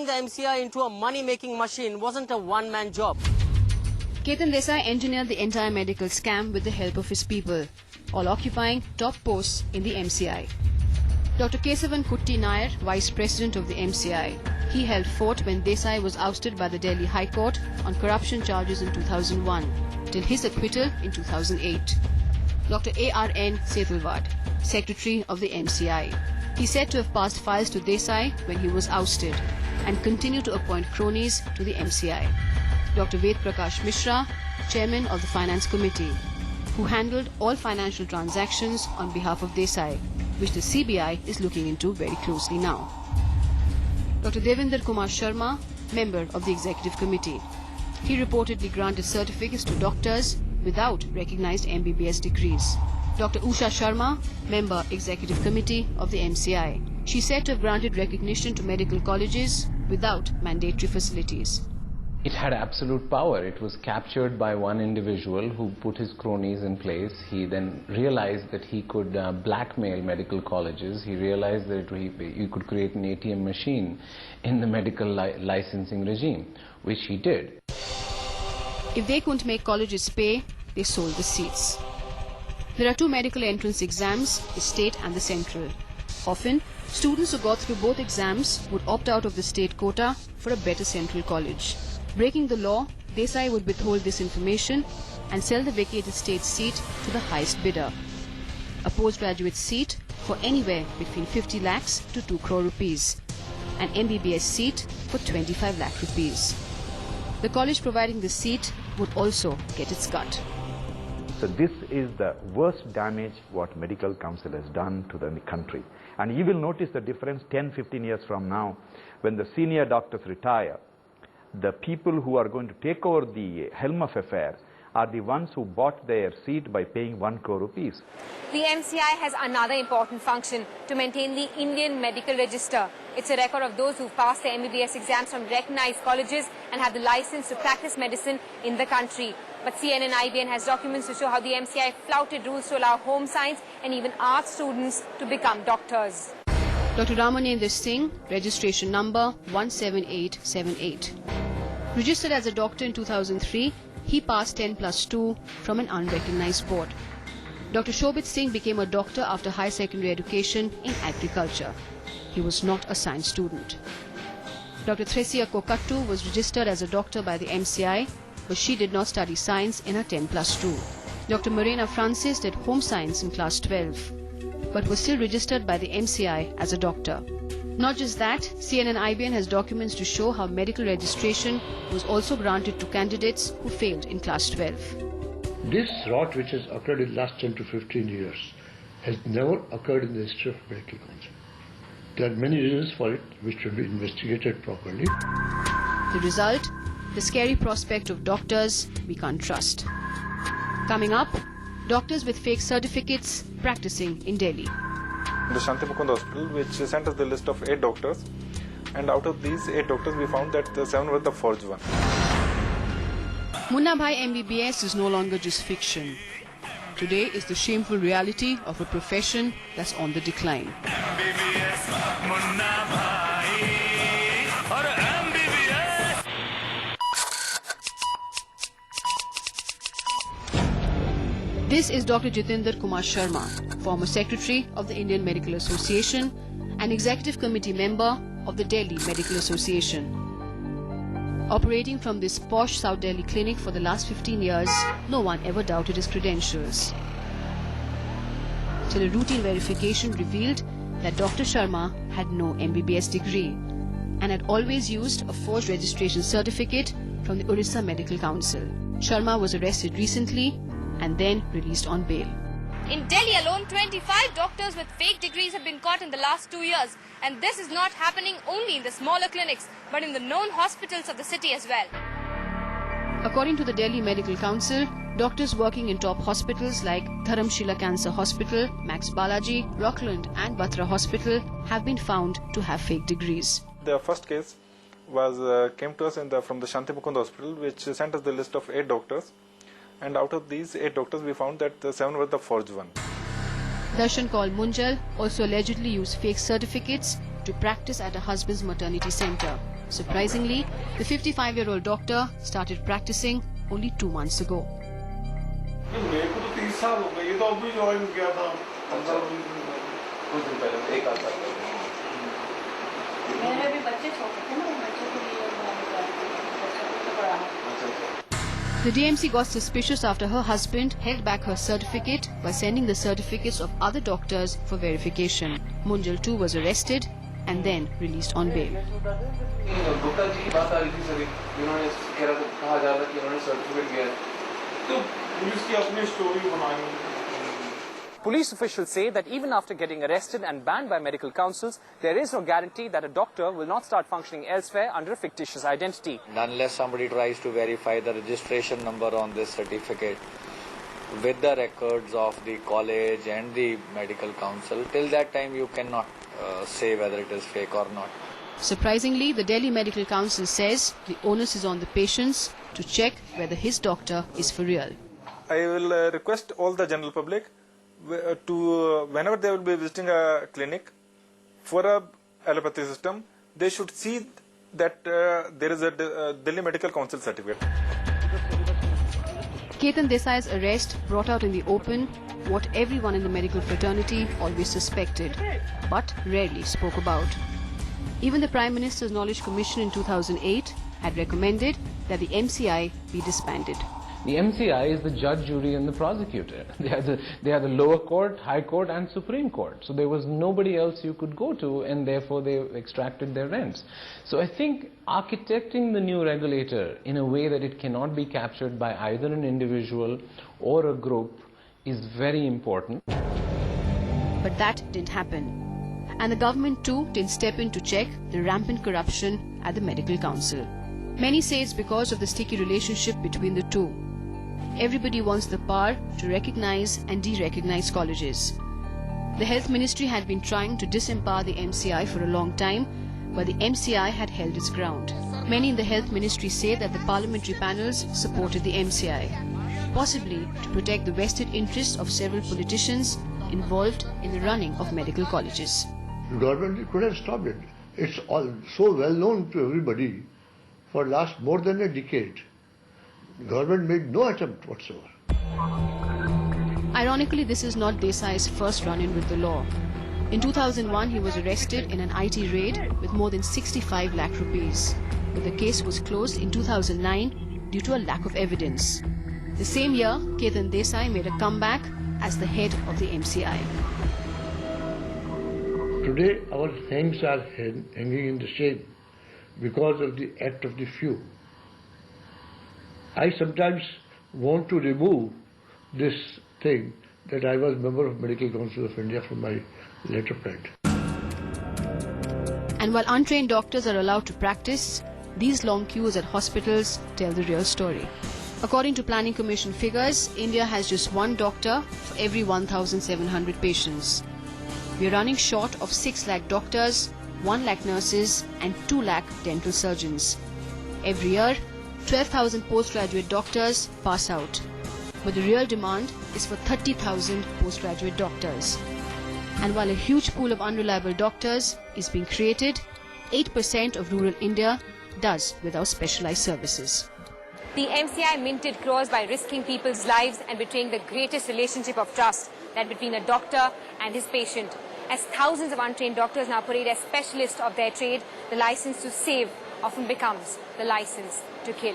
the MCI into a money-making machine wasn't a one-man job. Ketan Desai engineered the entire medical scam with the help of his people, all occupying top posts in the MCI. Dr. Kesavan Kutti Nair, Vice President of the MCI. He held fort when Desai was ousted by the Delhi High Court on corruption charges in 2001, till his acquittal in 2008. Dr. A.R.N. Setalvad, Secretary of the MCI. He said to have passed files to Desai when he was ousted and continued to appoint cronies to the MCI. Dr. Ved Prakash Mishra, Chairman of the Finance Committee, who handled all financial transactions on behalf of Desai, which the CBI is looking into very closely now. Dr. Devinder Kumar Sharma, member of the Executive Committee. He reportedly granted certificates to doctors without recognized MBBS degrees. Dr. Usha Sharma, member Executive Committee of the MCI. She said to have granted recognition to medical colleges without mandatory facilities. It had absolute power. It was captured by one individual who put his cronies in place. He then realized that he could blackmail medical colleges. He realized that he could create an ATM machine in the medical licensing regime, which he did. If they couldn't make colleges pay, they sold the seats. There are two medical entrance exams, the state and the central. Often, students who got through both exams would opt out of the state quota for a better central college. Breaking the law, Desai would withhold this information and sell the vacated state seat to the highest bidder. A postgraduate seat for anywhere between 50 lakhs to 2 crore rupees. An MBBS seat for 25 lakh rupees. The college providing the seat would also get its cut. So this is the worst damage what Medical Council has done to the country. And you will notice the difference 10-15 years from now when the senior doctors retire. The people who are going to take over the helm of affairs are the ones who bought their seat by paying 1 crore rupees. The MCI has another important function to maintain the Indian Medical Register. It's a record of those who've passed the MBBS exams from recognized colleges and have the license to practice medicine in the country. But CNN IBN has documents to show how the MCI flouted rules to allow home science and even art students to become doctors. Dr. Ramanendra Singh, registration number 17878. Registered as a doctor in 2003, he passed 10+2 from an unrecognized board. Dr. Shobit Singh became a doctor after high secondary education in agriculture. He was not a science student. Dr. Thresia Kokattu was registered as a doctor by the MCI, but she did not study science in her 10+2. Dr. Morena Francis did home science in class 12, but was still registered by the MCI as a doctor. Not just that, CNN IBN has documents to show how medical registration was also granted to candidates who failed in class 12. This rot which has occurred in the last 10 to 15 years has never occurred in the history of medical council. There are many reasons for it which should be investigated properly. The result? The scary prospect of doctors we can't trust. Coming up, doctors with fake certificates practicing in Delhi. The Shanti Mukund Hospital, which sent us the list of 8 doctors, and out of these 8 doctors we found that the 7 were the forged one. Munna Bhai MBBS is no longer just fiction. Today is the shameful reality of a profession that's on the decline. MBBS, Munna Bhai, or MBBS. This is Dr. Jitendra Kumar Sharma, former Secretary of the Indian Medical Association and Executive Committee member of the Delhi Medical Association. Operating from this posh South Delhi clinic for the last 15 years, no one ever doubted his credentials. Till a routine verification revealed that Dr. Sharma had no MBBS degree and had always used a forged registration certificate from the Orissa Medical Council. Sharma was arrested recently and then released on bail. In Delhi alone, 25 doctors with fake degrees have been caught in the last 2 years. And this is not happening only in the smaller clinics, but in the known hospitals of the city as well. According to the Delhi Medical Council, doctors working in top hospitals like Dharamshila Cancer Hospital, Max Balaji, Rockland and Batra Hospital have been found to have fake degrees. The first case came to us from the Shanti Mukund Hospital, which sent us the list of 8 doctors. And out of these 8 doctors, we found that the 7 were the forged one. Darshan Kaul Munjal also allegedly used fake certificates to practice at her husband's maternity center. Surprisingly, the 55-year-old doctor started practicing only 2 months ago. मेरे को तो 30 साल हो गए, ये तो अभी join किया था 15-20 दिन पहले, कुछ दिन पहले, एक आध साल पहले। मेरे भी बच्चे छोटे थे ना, बच्चों के लिए पढ़ा। The DMC got suspicious after her husband held back her certificate by sending the certificates of other doctors for verification. Munjal too was arrested and then released on bail. Gupta ji की बात आ रही थी सर, उन्होंने कहा जा रहा था कि उन्होंने सर्टिफिकेट दिया है, तो पुलिस की अपनी स्टोरी बनाई। Police officials say that even after getting arrested and banned by medical councils, there is no guarantee that a doctor will not start functioning elsewhere under a fictitious identity. Unless somebody tries to verify the registration number on this certificate with the records of the college and the medical council, till that time you cannot say whether it is fake or not. Surprisingly, the Delhi Medical Council says the onus is on the patients to check whether his doctor is for real. I will request all the general public to whenever they will be visiting a clinic for a allopathy system, they should see that there is a Delhi Medical Council certificate. Ketan Desai's arrest brought out in the open what everyone in the medical fraternity always suspected, but rarely spoke about. Even the Prime Minister's Knowledge Commission in 2008 had recommended that the MCI be disbanded. The MCI is the judge, jury and the prosecutor. They are the lower court, high court and Supreme Court. So there was nobody else you could go to, and therefore they extracted their rents. So I think architecting the new regulator in a way that it cannot be captured by either an individual or a group is very important. But that didn't happen. And the government too didn't step in to check the rampant corruption at the Medical Council. Many say it's because of the sticky relationship between the two. Everybody wants the power to recognize and de-recognize colleges. The Health Ministry had been trying to disempower the MCI for a long time, but the MCI had held its ground. Many in the Health Ministry say that the parliamentary panels supported the MCI, possibly to protect the vested interests of several politicians involved in the running of medical colleges. The government could have stopped it. It's all so well known to everybody for last more than a decade. The government made no attempt whatsoever. Ironically, this is not Desai's first run-in with the law. In 2001, he was arrested in an IT raid with more than 65 lakh rupees. But the case was closed in 2009 due to a lack of evidence. The same year, Ketan Desai made a comeback as the head of the MCI. Today, our hands are hanging in the shame because of the act of the few. I sometimes want to remove this thing that I was member of Medical Council of India from my letterpad. And while untrained doctors are allowed to practice, these long queues at hospitals tell the real story. According to Planning Commission figures, India has just one doctor for every 1,700 patients. We are running short of 6 lakh doctors, 1 lakh nurses and 2 lakh dental surgeons. Every year, 12,000 postgraduate doctors pass out. But the real demand is for 30,000 postgraduate doctors. And while a huge pool of unreliable doctors is being created, 8% of rural India does without specialized services. The MCI minted crores by risking people's lives and betraying the greatest relationship of trust that between a doctor and his patient. As thousands of untrained doctors now parade as specialists of their trade, the license to save often becomes the license to kill.